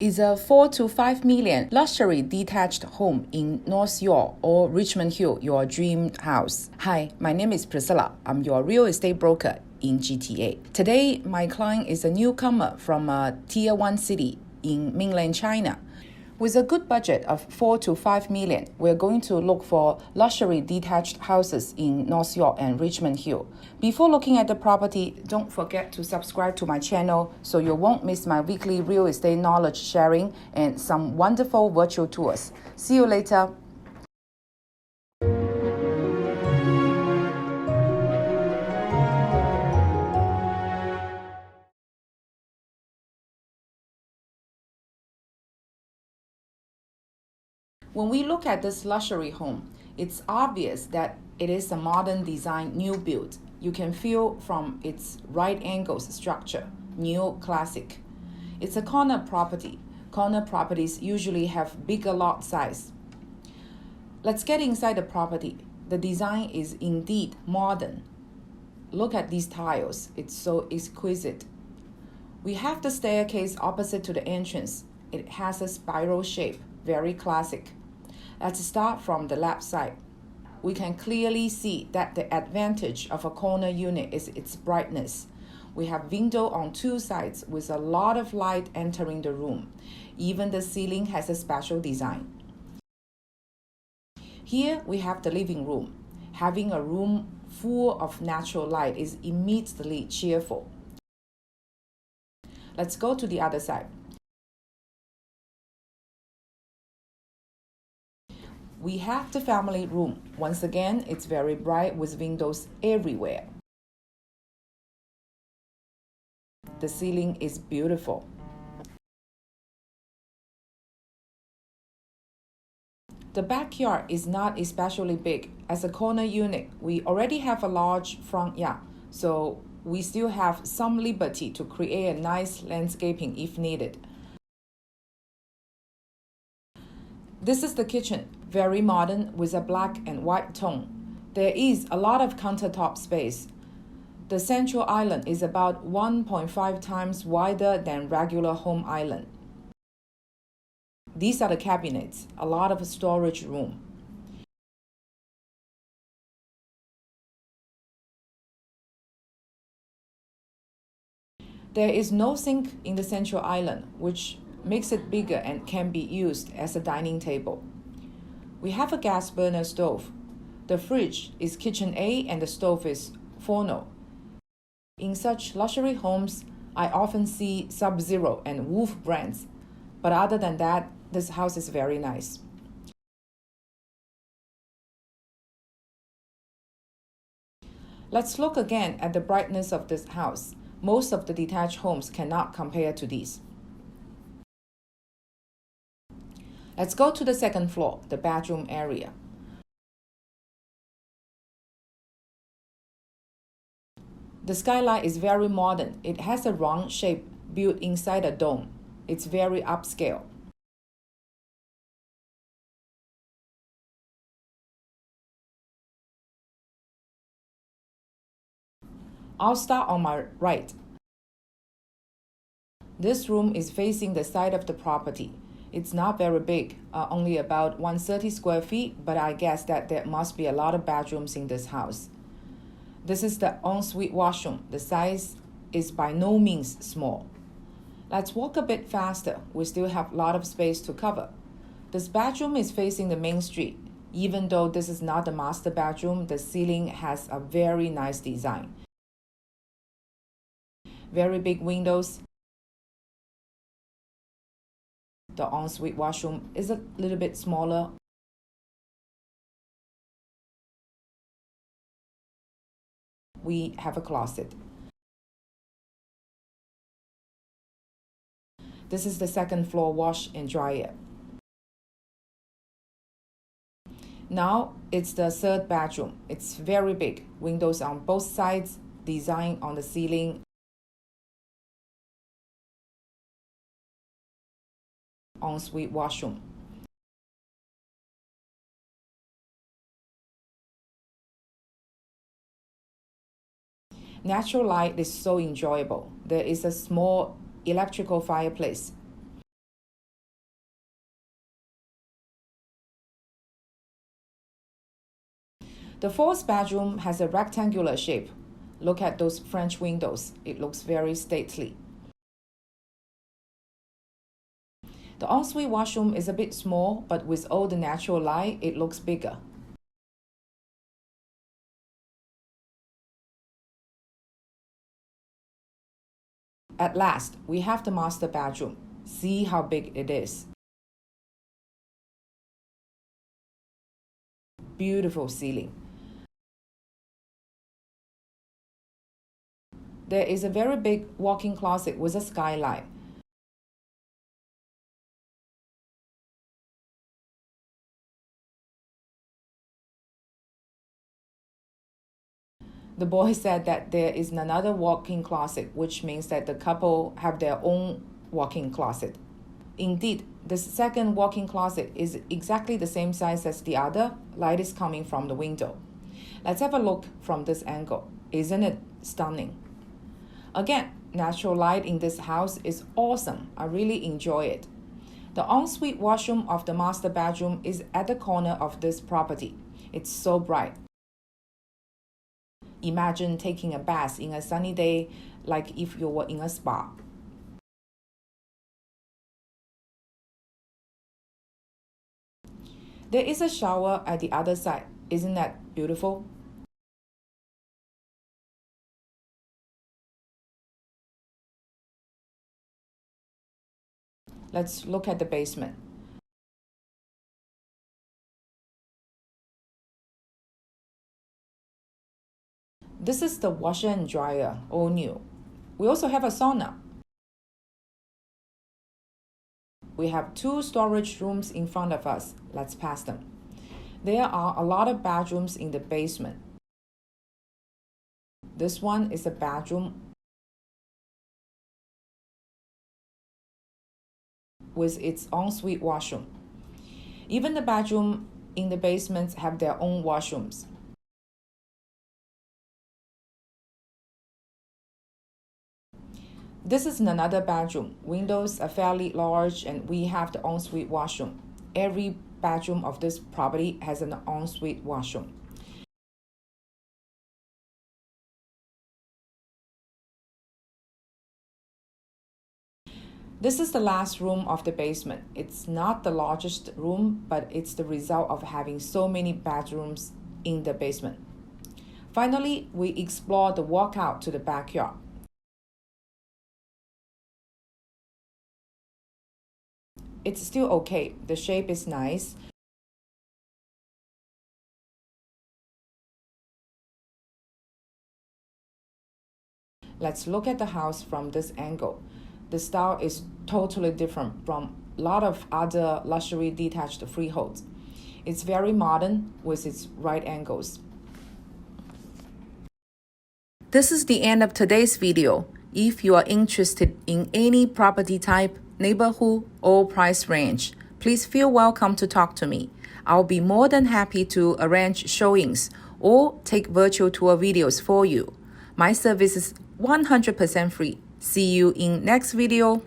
is a 4 to 5 million luxury detached home in North York or Richmond Hill your dream house? Hi, my name is Priscilla. I'm your real estate broker in GTA. Today, my client is a newcomer from a tier 1 city in mainland China. With a good budget of 4 to 5 million, we're going to look for luxury detached houses in North York and Richmond Hill. Before looking at the property, don't forget to subscribe to my channel so you won't miss my weekly real estate knowledge sharing and some wonderful virtual tours. See you later. When we look at this luxury home, it's obvious that it is a modern design new build. You can feel from its right angles structure, neo-classic. It's a corner property. Corner properties usually have bigger lot size. Let's get inside the property. The design is indeed modern. Look at these tiles, it's so exquisite. We have the staircase opposite to the entrance. It has a spiral shape, very classic. Let's start from the left side. We can clearly see that the advantage of a corner unit is its brightness. We have window on two sides with a lot of light entering the room. Even the ceiling has a special design. Here we have the living room. Having a room full of natural light is immediately cheerful. Let's go to the other side. We have the family room. Once again, it's very bright with windows everywhere. The ceiling is beautiful. The backyard is not especially big. As a corner unit, we already have a large front yard, so we still have some liberty to create a nice landscaping if needed. This is the kitchen, very modern with a black and white tone. There is a lot of countertop space. The central island is about 1.5 times wider than regular home island. These are the cabinets, a lot of storage room. There is no sink in the central island, which makes it bigger and can be used as a dining table. We have a gas burner stove. The fridge is kitchen A and the stove is Forno. In such luxury homes, I often see Sub-Zero and Wolf brands, but other than that, this house is very nice. Let's look again at the brightness of this house. Most of the detached homes cannot compare to these. Let's go to the second floor, the bedroom area. The skylight is very modern. It has a round shape built inside a dome. It's very upscale. I'll start on my right. This room is facing the side of the property. It's not very big, only about 130 square feet, but I guess that there must be a lot of bedrooms in this house. This is the ensuite washroom. The size is by no means small. Let's walk a bit faster. We still have a lot of space to cover. This bedroom is facing the main street. Even though this is not the master bedroom, the ceiling has a very nice design. Very big windows. The ensuite washroom is a little bit smaller. We have a closet. This is the second floor wash and dryer. Now it's the third bedroom. It's very big. Windows on both sides, design on the ceiling. Ensuite washroom. Natural light is so enjoyable. There is a small electrical fireplace. The fourth bedroom has a rectangular shape. Look at those French windows. It looks very stately. The ensuite washroom is a bit small, but with all the natural light, it looks bigger. At last, we have the master bedroom. See how big it is. Beautiful ceiling. There is a very big walk-in closet with a skylight. The boy said that there is another walk-in closet, which means that the couple have their own walk-in closet. Indeed, the second walk-in closet is exactly the same size as the other. Light is coming from the window. Let's have a look from this angle. Isn't it stunning? Again, natural light in this house is awesome. I really enjoy it. The ensuite washroom of the master bedroom is at the corner of this property. It's so bright. Imagine taking a bath in a sunny day like if you were in a spa. There is a shower at the other side. Isn't that beautiful? Let's look at the basement. This is the washer and dryer, all new. We also have a sauna. We have 2 storage rooms in front of us. Let's pass them. There are a lot of bedrooms in the basement. This one is a bedroom with its ensuite washroom. Even the bedroom in the basements have their own washrooms. This is another bedroom. Windows are fairly large and we have the ensuite washroom. Every bedroom of this property has an ensuite washroom. This is the last room of the basement. It's not the largest room, but it's the result of having so many bedrooms in the basement. Finally, we explore the walkout to the backyard. It's still okay. The shape is nice. Let's look at the house from this angle. The style is totally different from a lot of other luxury detached freeholds. It's very modern with its right angles. This is the end of today's video. If you are interested in any property type, neighborhood, or price range, please feel welcome to talk to me. I'll be more than happy to arrange showings or take virtual tour videos for you. My service is 100% free. See you in next video.